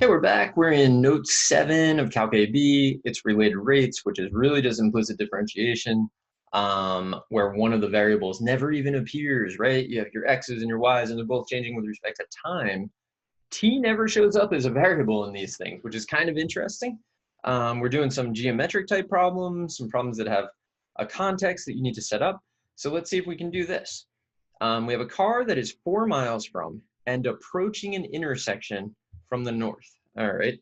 Okay, we're back. We're in note 7 of Calc AB. It's related rates, which is really just implicit differentiation, where one of the variables never even appears, right? You have your x's and your y's, and they're both changing with respect to time. T never shows up as a variable in these things, which is kind of interesting. We're doing some geometric type problems, some problems that have a context that you need to set up. So let's see if we can do this. We have a car that is 4 miles from and approaching an intersection from the north. All right,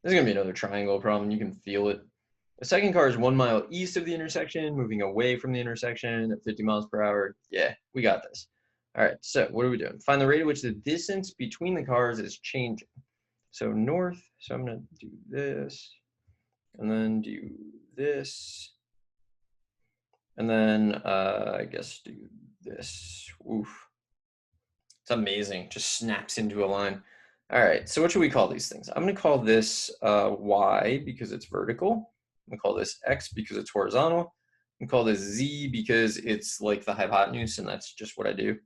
this is gonna be another triangle problem. You can feel it. The second car is 1 mile east of the intersection, moving away from the intersection at 50 miles per hour. Yeah, we got this. All right, so what are we doing? Find the rate at which the distance between the cars is changing. So north, so I'm gonna do this, and then do this, and then I guess do this. Oof. It's amazing, just snaps into a line. All right, so what should we call these things? I'm gonna call this Y because it's vertical. I'm gonna call this X because it's horizontal. I'm gonna call this Z because it's like the hypotenuse, and that's just what I do.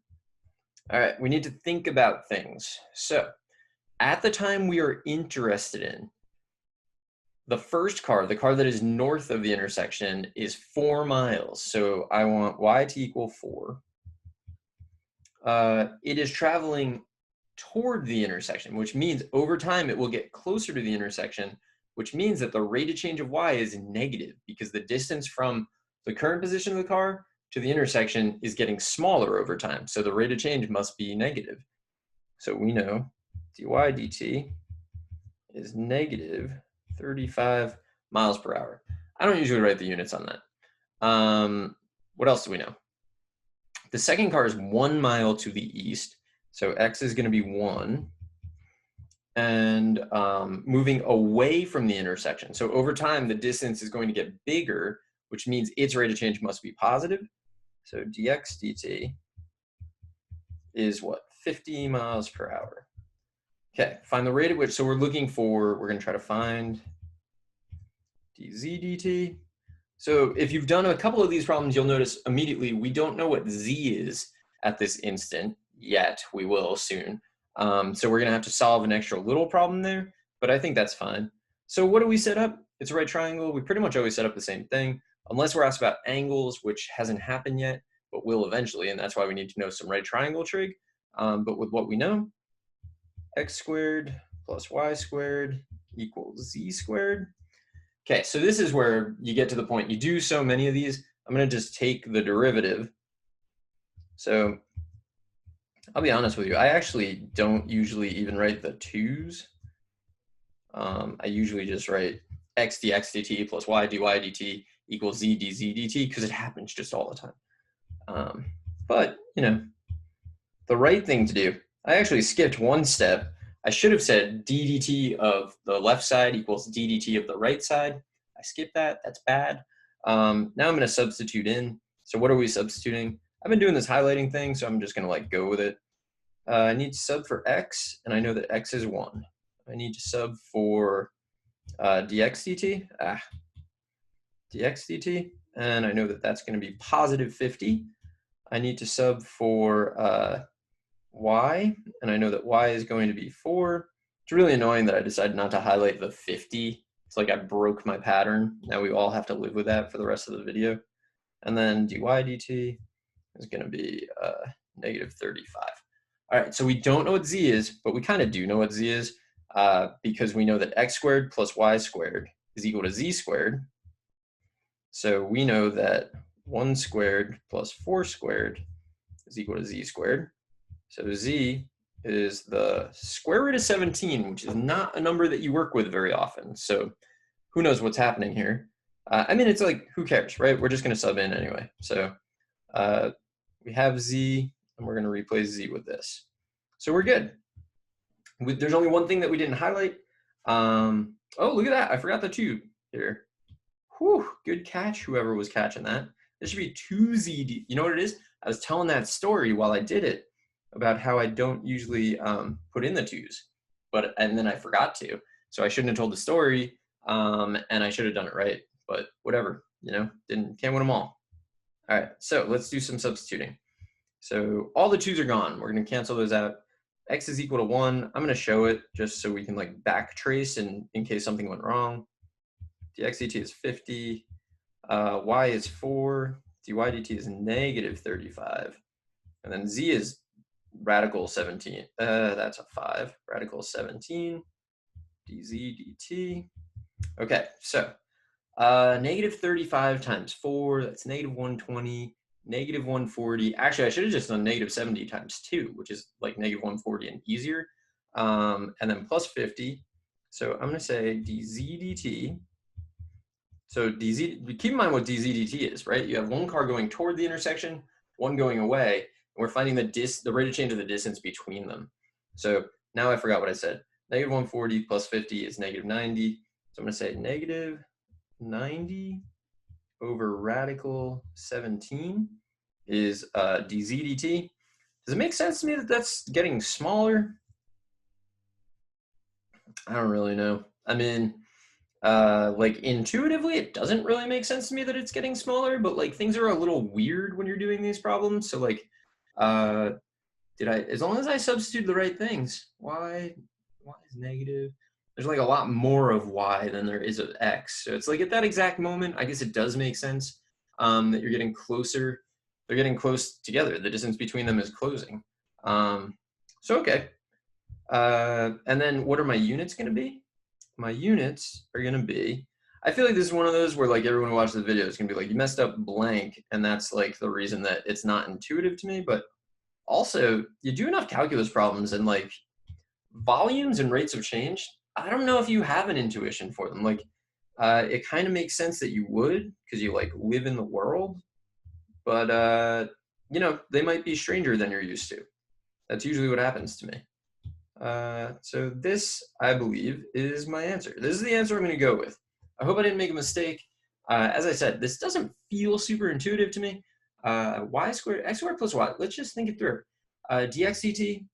All right, we need to think about things. So at the time we are interested in, the first car, the car that is north of the intersection, is 4 miles. So I want Y to equal 4. It is traveling toward the intersection, which means over time it will get closer to the intersection, which means that the rate of change of y is negative because the distance from the current position of the car to the intersection is getting smaller over time. So the rate of change must be negative. So we know dy dt is negative 35 miles per hour. I don't usually write the units on that. What else do we know? The second car is 1 mile to the east. So x is going to be 1, and moving away from the intersection. So over time, the distance is going to get bigger, which means its rate of change must be positive. So dx dt is what? 50 miles per hour. Okay, find the rate at which, so we're going to try to find dz dt. So if you've done a couple of these problems, you'll notice immediately we don't know what z is at this instant yet. We will soon. So we're going to have to solve an extra little problem there, but I think that's fine. So what do we set up? It's a right triangle. We pretty much always set up the same thing, unless we're asked about angles, which hasn't happened yet, but will eventually, and that's why we need to know some right triangle trig. But with what we know, x squared plus y squared equals z squared. Okay, so this is where you get to the point. You do so many of these, I'm going to just take the derivative. So I'll be honest with you, I actually don't usually even write the 2's. I usually just write x dx dt plus y dy dt equals z dz dt because it happens just all the time. But, you know, the right thing to do, I actually skipped one step. I should have said ddt of the left side equals ddt of the right side. I skipped that. That's bad. Now I'm going to substitute in. So what are we substituting? I've been doing this highlighting thing, so I'm just going to like go with it. I need to sub for x, and I know that x is 1. I need to sub for dx dt, dx dt, and I know that that's going to be positive 50. I need to sub for y, and I know that y is going to be 4. It's really annoying that I decided not to highlight the 50. It's like I broke my pattern. Now we all have to live with that for the rest of the video. And then dy dt is going to be negative 35. All right, so we don't know what z is, but we kind of do know what z is because we know that x squared plus y squared is equal to z squared. So we know that 1 squared plus 4 squared is equal to z squared. So z is the square root of 17, which is not a number that you work with very often. So who knows what's happening here? I mean, it's like, who cares, right? We're just going to sub in anyway. So we have z, and we're going to replace z with this. So we're good. There's only one thing that we didn't highlight. Oh, look at that. I forgot the 2 here. Whew, good catch, whoever was catching that. This should be 2z. You know what it is? I was telling that story while I did it about how I don't usually put in the 2's, and then I forgot to. So I shouldn't have told the story, and I should have done it right. But whatever, you know, can't win them all. All right, so let's do some substituting. So all the 2's are gone. We're going to cancel those out. x is equal to 1. I'm going to show it just so we can like backtrace in case something went wrong. Dx dt is 50. Y is 4. Dy dt is negative 35. And then z is radical 17. That's a 5. Radical 17. dz dt. Okay, so negative 35 times 4, that's negative 120, negative 140. Actually, I should have just done negative 70 times 2, which is like negative 140 and easier. And then plus 50. So I'm going to say dz dt. So dz, keep in mind what dz dt is, right? You have one car going toward the intersection, one going away, and we're finding the rate of change of the distance between them. So now I forgot what I said. Negative 140 plus 50 is negative 90. So I'm going to say negative 90 over radical 17 is dz dt. Does it make sense to me that that's getting smaller? I don't really know. I mean, like intuitively, it doesn't really make sense to me that it's getting smaller, but like things are a little weird when you're doing these problems. So like, as long as I substitute the right things, y is negative. There's like a lot more of y than there is of x. So it's like at that exact moment, I guess it does make sense that you're getting closer. They're getting close together. The distance between them is closing. So okay. And then what are my units going to be? My units are going to be, I feel like this is one of those where like everyone who watches the video is going to be like, you messed up blank. And that's like the reason that it's not intuitive to me. But also, you do enough calculus problems and like volumes and rates of change, I don't know if you have an intuition for them. Like, it kind of makes sense that you would because you like live in the world, but you know, they might be stranger than you're used to. That's usually what happens to me. So this, I believe, is my answer. This is the answer I'm going to go with. I hope I didn't make a mistake. As I said, this doesn't feel super intuitive to me. Y squared, x squared plus y. Let's just think it through. Dx dt,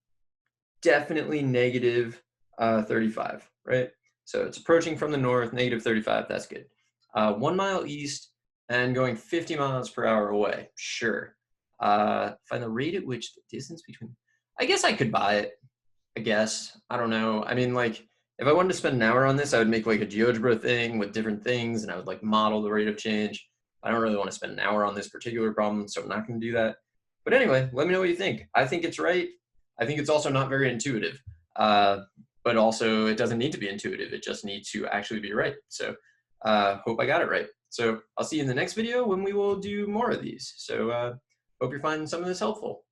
definitely negative 35, right? So it's approaching from the north, negative 35, that's good. 1 mile east and going 50 miles per hour away, sure. Find the rate at which the distance between, I guess I could buy it, I guess. I don't know. I mean, like, if I wanted to spend an hour on this, I would make like a GeoGebra thing with different things and I would like model the rate of change. I don't really want to spend an hour on this particular problem, so I'm not going to do that. But anyway, let me know what you think. I think it's right. I think it's also not very intuitive, but also it doesn't need to be intuitive. It just needs to actually be right. So hope I got it right. So I'll see you in the next video when we will do more of these. So hope you're finding some of this helpful.